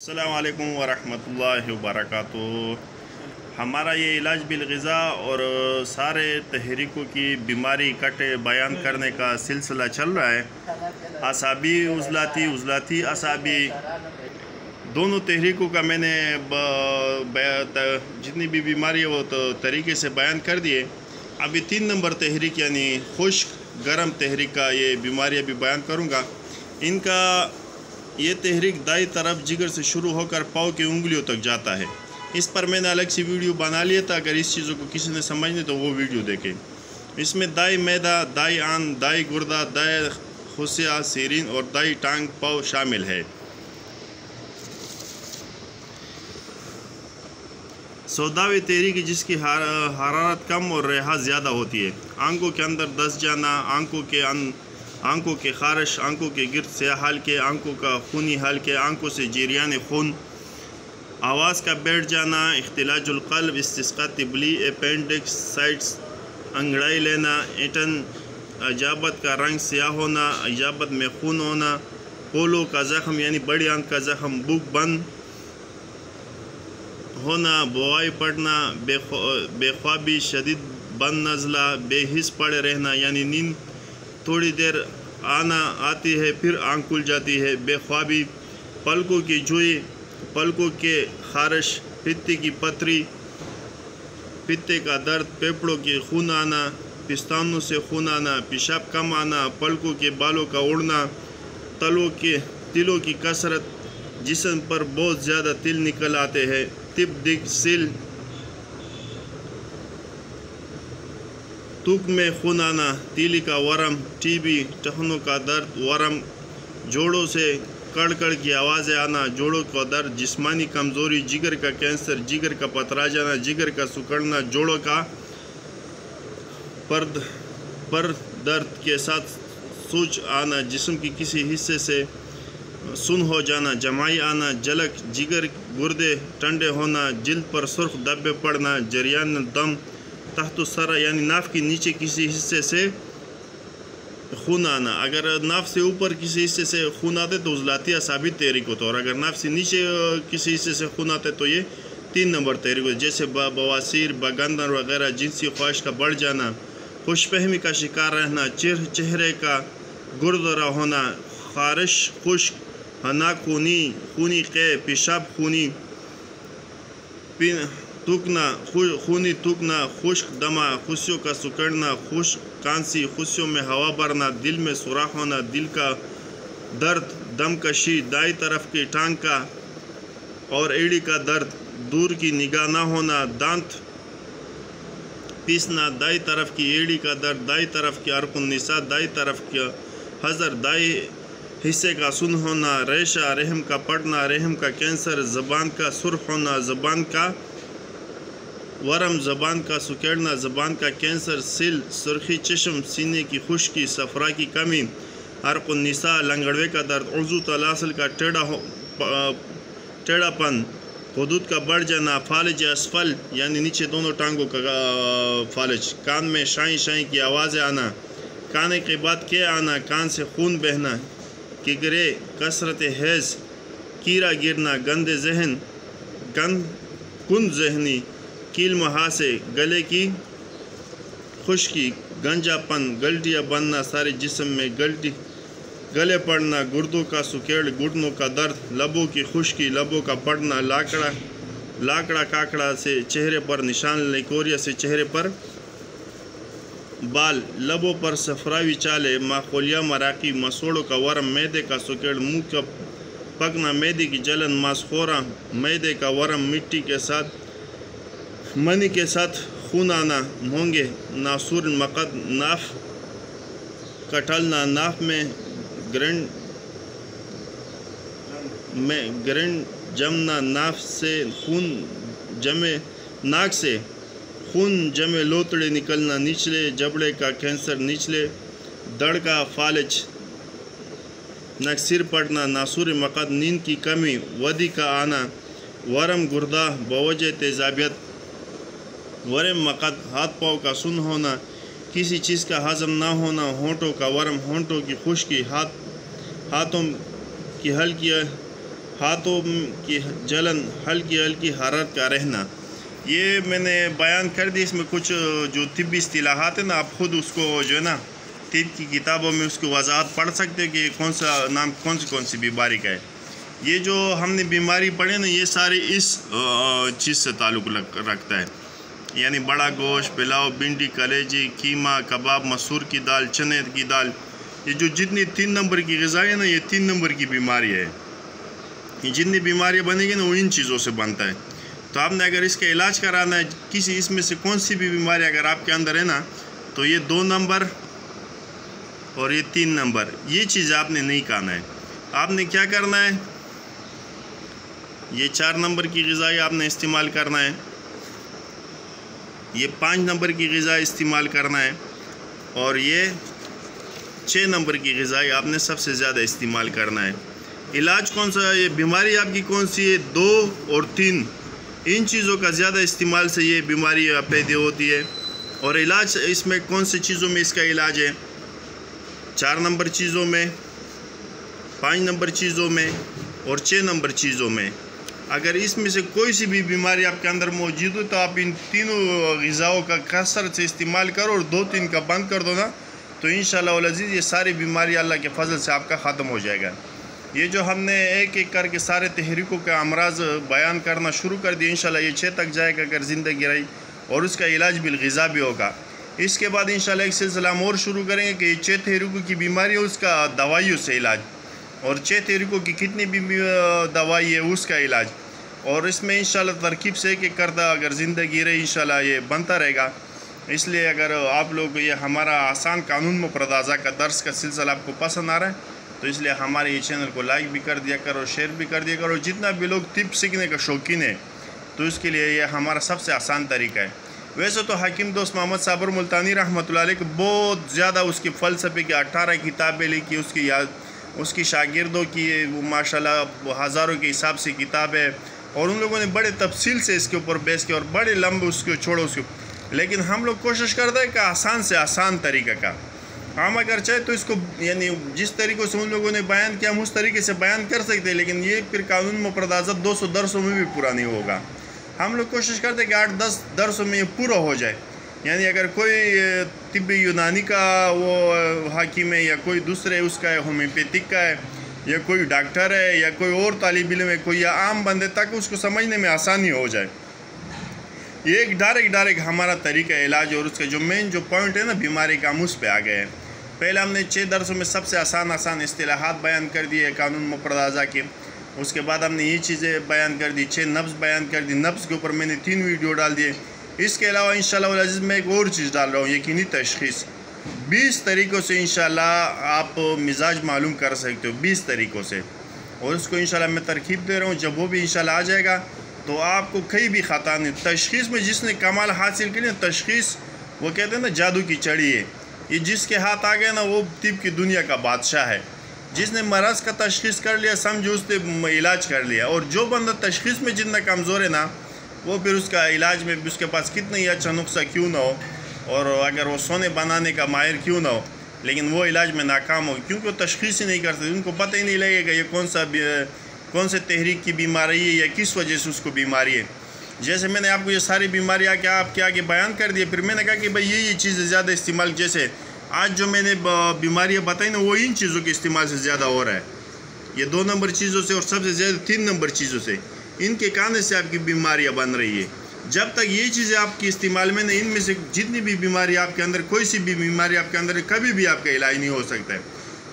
السلام علیکم ورحمۃ اللہ وبرکاتہ۔ ہمارا یہ علاج بالغذا اور سارے تحریکوں کی بیماری کٹ بیان کرنے کا سلسلہ چل رہا ہے۔ اعصابی عضلاتی اعصابی دونوں تحریکوں کا میں نے جتنی بھی بیماری ہے وہ طریقے سے بیان کر دیے۔ ابھی 3 نمبر تحریک یعنی خشک گرم تحریک کا یہ بیماری ابھی بیان کروں گا۔ ان کا یہ تحریک دائیں طرف جگر سے شروع ہو کر پاؤں کی انگلیوں تک جاتا ہے۔ اس پر میں نے الگ سی ویڈیو بنا لیا تھا، اگر اس چیزوں کو کسی نے سمجھنے تو وہ ویڈیو دیکھیں۔ اس میں دائیں معدہ، دائیں آن، دائیں گردہ، دائیں خصیہ سیرین اور دائیں ٹانگ پاؤں شامل ہے۔ سوداوی تحریک جس کی حرارت کم اور رہا زیادہ ہوتی ہے۔ آنکھوں کے اندر دس جانا، آنکھوں کے خارش، آنکھوں کے گرد سیاہ حلقے، آنکھوں کا خونی حلقے، آنکھوں سے جریان خون، آواز کا بیٹھ جانا، اختلاج القلب، استسقاء طبلی، اپینڈکسائٹس، انگڑائی لینا، ایٹن، اجابت کا رنگ سیاہ ہونا، اجابت میں خون ہونا، پولو کا زخم یعنی بڑی آنکھ کا زخم، بھوک بند ہونا، بوائی پڑنا، بے خوابی، شدید بند نزلہ، بے حس پڑے رہنا یعنی نیند تھوڑی دیر آتی ہے پھر آنکھ کھل جاتی ہے، بے خوابی، پلکوں کی جوئی، پلکوں کے خارش، پتے کی پتھری، پتے کا درد، پھیپھڑوں کے خون آنا، پستانوں سے خون آنا، پیشاب کم آنا، پلکوں کے بالوں کا اڑنا، تلوں کی کثرت، جسم پر بہت زیادہ تل نکل آتے ہیں، تپ دگ سل، تک میں خون آنا، تیلی کا ورم، ٹی بی، ٹخنوں کا درد، ورم، جوڑوں سے کڑ کڑ کی آوازیں آنا، جوڑوں کا درد، جسمانی کمزوری، جگر کا کینسر، جگر کا پتھرا جانا، جگر کا سکڑنا، جوڑوں کا پر درد کے ساتھ سوج آنا، جسم کی کسی حصے سے سن ہو جانا، جمائی آنا، جلک، جگر گردے ٹھنڈے ہونا، جلد پر سرخ دھبے پڑنا، جریان دم، تحت السرہ یعنی ناف کے نیچے کسی حصے سے خون آنا۔ اگر ناف سے اوپر کسی حصے سے خون آتے تو عضلاتی اعصابی تحریک ہوتا ہے، اور اگر ناف سے نیچے کسی حصے سے خون آتے تو یہ 3 نمبر تحریک ہوتا ہے، جیسے بواسیر، بگندر وغیرہ، جنسی خواہش کا بڑھ جانا، خوش فہمی کا شکار رہنا، چہرے کا گردرا ہونا، خارش، خشک، ناک خونی قے، پیشاب خونی، خونی تھوکنا، خشک دمہ، خصیوں کا سکڑنا، خشک کانسی، خصیوں میں ہوا بھرنا، دل میں سوراخ ہونا، دل کا درد، دم کشی، دائیں طرف کی ٹانگ کا اور ایڑی کا درد، دور کی نگاہ نہ ہونا، دانت پیسنا، دائیں طرف کی ایڑی کا درد، دائیں طرف کی عرق النساء، دائیں طرف کی حضر، دائیں حصے کا سن ہونا، ریشہ، رحم کا پڑنا، رحم کا کینسر، زبان کا سرخ ہونا، زبان کا ورم، زبان کا سکیڑنا، زبان کا کینسر، سل، سرخی چشم، سینے کی خشکی، صفرا کی کمی، عرق النساء، لنگڑوے کا درد، عضو تلاسل کا ٹیڑھا پن، حدود کا بڑھ جانا، فالج اسفل یعنی نیچے دونوں ٹانگوں کا فالج، کان میں شائیں شائیں کی آوازیں آنا، کانے کے بعد کے آنا، کان سے خون بہنا، کگرے، کثرت حیض، کیڑا گرنا، گندے ذہن، کند ذہنی، کیل مہاسے، گلے کی خشکی، گنجا پن، گلٹیاں بننا، سارے جسم میں گلے پڑنا، گردوں کا سکیڑ، گھٹنوں کا درد، لبوں کی خشکی، لبوں کا پڑنا، لاکڑا کاکڑا سے چہرے پر نشان، لیکوریا سے چہرے پر بال، لبوں پر صفراوی چالے، ماخولیہ مراکی، مسوڑوں کا ورم، معدے کا سکیڑ، منہ کا پکنا، معدے کی جلن، ماسخورا، معدے کا ورم، مٹی کے ساتھ منی کے ساتھ خون آنا، مونگے، ناسور مقد، ناف کٹلنا، ناف میں گرنٹ جمنا، ناک سے خون جمے لوتڑے نکلنا، نچلے جبڑے کا کینسر، نچلے دڑ کا فالج، نکسیر پڑنا، ناسور مقد، نیند کی کمی، ودی کا آنا، ورم گردہ بوجہ تیزابیت، ورم مقد، ہاتھ پاؤں کا سن ہونا، کسی چیز کا ہضم نہ ہونا، ہونٹوں کا ورم، ہونٹوں کی خشکی، ہاتھوں کی ہاتھوں کی جلن، ہلکی ہلکی حرارت کا رہنا. یہ میں نے بیان کر دی. اس میں کچھ جو طبی اصطلاحات ہیں نا، آپ خود اس کو جو ہے نا طب کی کتابوں میں اس کی وضاحت پڑھ سکتے کہ کون سا نام کون سی بیماری کا ہے. یہ جو ہم نے بیماری پڑھے نا، یہ سارے اس چیز سے تعلق رکھتا ہے. یعنی بڑا گوشت، پلاؤ، بھنڈی، کلیجی، قیمہ، کباب، مسور کی دال، چنے کی دال، یہ جو جتنی 3 نمبر کی غذا ہے نا، یہ 3 نمبر کی بیماری ہے. یہ جتنی بیماریاں بنے گی نا، وہ ان چیزوں سے بنتا ہے. تو آپ نے اگر اس کا علاج کرانا ہے، کسی اس میں سے کون سی بھی بیماری اگر آپ کے اندر ہے نا، تو یہ 2 نمبر اور یہ 3 نمبر، یہ چیز آپ نے نہیں کھانا ہے. آپ نے کیا کرنا ہے، یہ 4 نمبر کی غذا آپ نے استعمال کرنا ہے، یہ 5 نمبر کی غذا استعمال کرنا ہے، اور یہ 6 نمبر کی غذا آپ نے سب سے زیادہ استعمال کرنا ہے. علاج کون سا ہے، یہ بیماری آپ کی کون سی ہے، 2 اور 3، ان چیزوں کا زیادہ استعمال سے یہ بیماری پیدا ہوتی ہے. اور علاج اس میں کون سی چیزوں میں اس کا علاج ہے، 4 نمبر چیزوں میں، 5 نمبر چیزوں میں اور 6 نمبر چیزوں میں. اگر اس میں سے کوئی سی بھی بیماری آپ کے اندر موجود ہو تو آپ ان تینوں غذاؤں کا کثرت سے استعمال کرو اور 2-3 کا بند کر دو نا، تو انشاءاللہ العزیز یہ ساری بیماری اللہ کے فضل سے آپ کا ختم ہو جائے گا. یہ جو ہم نے ایک ایک کر کے سارے تحریکوں کے امراض بیان کرنا شروع کر دیے، انشاءاللہ یہ 6 تک جائے گا اگر زندگی رہی، اور اس کا علاج بالغذا بھی ہوگا. اس کے بعد انشاءاللہ ایک سلسلہ ہم اور شروع کریں گے کہ یہ 6 تحریکوں کی بیماری ہے، اس کا دوائیوں سے علاج، اور 6 تحریکوں کی کتنی بھی دوائی ہے اس کا علاج. اور اس میں انشاءاللہ ترکیب سے ایک کردہ اگر زندگی رہی انشاءاللہ یہ بنتا رہے گا. اس لیے اگر آپ لوگ یہ ہمارا آسان قانون مفرد اعضاء کا درس کا سلسلہ آپ کو پسند آ رہا ہے تو اس لیے ہمارے یہ چینل کو لائک بھی کر دیا کرو، شیئر بھی کر دیا کرو. جتنا بھی لوگ طب سیکھنے کا شوقین ہے تو اس کے لیے یہ ہمارا سب سے آسان طریقہ ہے. ویسے تو حکیم دوست محمد صابر ملتانی رحمۃ اللہ علیہ بہت زیادہ اس کی فلسفے کی 18 کتابیں لکھی، اس کی شاگردوں کی ماشاءاللہ ہزاروں کے حساب سے کتابیں، اور ان لوگوں نے بڑے تفصیل سے اس کے اوپر بیس کیا اور بڑے لمبے اس کو چھوڑو اس کو. لیکن ہم لوگ کوشش کرتے ہیں کہ آسان سے آسان طریقہ کا ہم اگر چاہے تو اس کو یعنی جس طریقے سے ان لوگوں نے بیان کیا ہم اس طریقے سے بیان کر سکتے ہیں، لیکن یہ پھر قانون مفرد اعضاء 200 درسوں میں بھی پورا نہیں ہوگا. ہم لوگ کوشش کرتے ہیں کہ 8-10 درسوں میں یہ پورا ہو جائے. یعنی اگر کوئی طب یونانی کا وہ حکیم ہے یا کوئی دوسرے اس کا ہے ہومیوپیتھک کا ہے یا کوئی ڈاکٹر ہے یا کوئی اور طالب علم ہے کوئی یا عام بندے، تاکہ اس کو سمجھنے میں آسانی ہو جائے. یہ ایک ڈائریکٹ ہمارا طریقہ علاج، اور اس کا جو مین جو پوائنٹ ہے نا بیماری کا، ہم اس پہ آ گئے ہیں. پہلے ہم نے 6 درسوں میں سب سے آسان اصطلاحات بیان کر دیے قانون مفرد اعضاء کے. اس کے بعد ہم نے یہ چیزیں بیان کر دی، 6 نبض بیان کر دی. نبض کے اوپر میں نے 3 ویڈیو ڈال دیے. اس کے علاوہ انشاءاللہ العزیز میں ایک اور چیز ڈال رہا ہوں، یقینی تشخیص. 20 طریقوں سے انشاءاللہ آپ مزاج معلوم کر سکتے ہو، 20 طریقوں سے، اور اس کو انشاءاللہ میں ترکیب دے رہا ہوں. جب وہ بھی انشاءاللہ آ جائے گا تو آپ کو کہیں بھی خطا نہیں. تشخیص میں جس نے کمال حاصل کی، تشخیص وہ کہتے ہیں نا جادو کی چڑی ہے. یہ جس کے ہاتھ آ گیا نا وہ طب کی دنیا کا بادشاہ ہے. جس نے مرض کا تشخیص کر لیا سمجھو اس نے علاج کر لیا. اور جو بندہ تشخیص میں جتنا کمزور ہے نا، وہ پھر اس کا علاج میں اس کے پاس کتنا ہی اچھا نسخہ کیوں نہ ہو، اور اگر وہ سونے بنانے کا ماہر کیوں نہ ہو، لیکن وہ علاج میں ناکام ہو، کیونکہ وہ تشخیص ہی نہیں کر سکتے. ان کو پتہ ہی نہیں لگے گا یہ کون سے تحریک کی بیماری ہے یا کس وجہ سے اس کو بیماری ہے. جیسے میں نے آپ کو یہ ساری بیماریاں آپ کے آگے بیان کر دیے، پھر میں نے کہا کہ بھائی یہ چیزیں زیادہ استعمال، جیسے آج جو میں نے بیماریاں بتائی نا وہ ان چیزوں کے استعمال سے زیادہ ہو رہا ہے. یہ 2 نمبر چیزوں سے اور سب سے زیادہ 3 نمبر چیزوں سے، ان کے کھانے سے آپ کی بیماریاں بن رہی ہے. جب تک یہ چیزیں آپ کی استعمال میں نہیں، ان میں سے جتنی بھی بیماری آپ کے اندر، کوئی سی بھی بیماری آپ کے اندر کبھی بھی آپ کا علاج نہیں ہو سکتا ہے.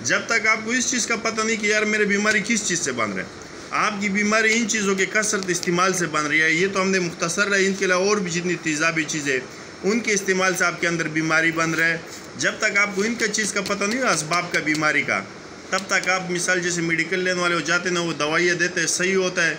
جب تک آپ کو اس چیز کا پتہ نہیں کہ یار میرے بیماری کس چیز سے بن رہا ہے. آپ کی بیماری ان چیزوں کے کثرت استعمال سے بن رہی ہے. یہ تو ہم نے مختصر ہے، ان کے علاوہ اور بھی جتنی تیزابی چیزیں ان کے استعمال سے آپ کے اندر بیماری بن رہا ہے. جب تک آپ کو ان کا چیز کا پتہ نہیں ہو اسباب کا بیماری کا، تب تک آپ مثال جیسے میڈیکل لینے والے ہو جاتے نا، وہ دوائیاں دیتے ہیں، صحیح ہوتا ہے،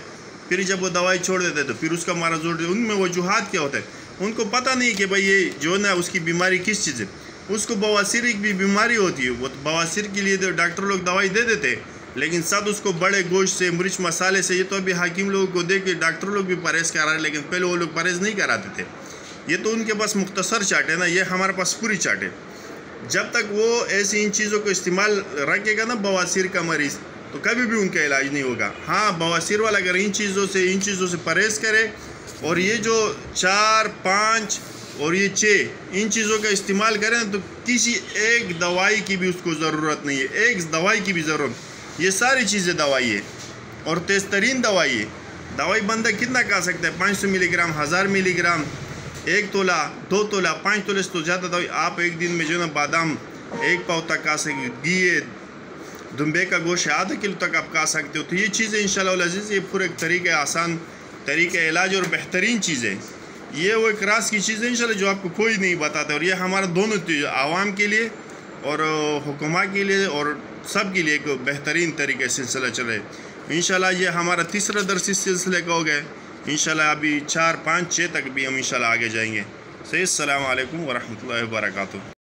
پھر جب وہ دوائی چھوڑ دیتے تو پھر اس کا مرض زور دیتے. ان میں وجوہات کیا ہوتا ہے، ان کو پتہ نہیں کہ بھائی یہ جو نا اس کی بیماری کس چیز ہے. اس کو بواسیر ایک بھی بیماری ہوتی ہے، وہ بواسیر کے لیے ڈاکٹر لوگ دوائی دے دیتے، لیکن ساتھ اس کو بڑے گوشت سے، مرچ مسالے سے. یہ تو ابھی حکیم لوگوں کو دیکھ کے ڈاکٹر لوگ بھی پرہیز کر رہے ہیں، لیکن پہلے وہ لوگ پرہیز نہیں کراتے تھے. یہ تو ان کے پاس مختصر چاٹ ہے نا، یہ ہمارے پاس پوری چاٹ ہے. جب تک وہ ایسی ان چیزوں کو استعمال رکھے گا نا بواسیر کا مریض، تو کبھی بھی ان کا علاج نہیں ہوگا۔ ہاں بواسیر والا اگر ان چیزوں سے پرہیز کرے اور یہ جو 4، 5 اور یہ 6 ان چیزوں کا استعمال کریں تو کسی ایک دوائی کی بھی اس کو ضرورت نہیں ہے، ایک دوائی کی بھی ضرورت، یہ ساری چیزیں دوائی ہے اور تیز ترین دوائی ہے۔ دوائی بندہ کتنا کھا سکتا ہے؟ 500 ملی گرام، 1000 ملی گرام، 1 تولہ، 2 تولہ، 5 تولے سے تو زیادہ دوائی آپ ایک دن میں جو ہے نا بادام 1 پاؤ تک کھا سکتے، گھی، دمبے کا گوشت آدھا کلو تک آپ کھا سکتے ہو۔ تو یہ چیزیں انشاءاللہ العزیز یہ پورے طریقے آسان طریقہ علاج اور بہترین چیزیں، یہ وہ ایک راز کی چیزیں انشاءاللہ جو آپ کو کوئی نہیں بتاتا، اور یہ ہمارا دونوں عوام کے لیے اور حکومت کے لیے اور سب کے لیے ایک بہترین طریقے سلسلہ چلے۔ انشاءاللہ یہ ہمارا تیسرا درس اس سلسلے کا ہو گیا، انشاءاللہ ابھی 4، 5، 6 تک بھی ہم انشاءاللہ آگے جائیں گے۔ السلام علیکم ورحمۃ اللہ وبرکاتہ۔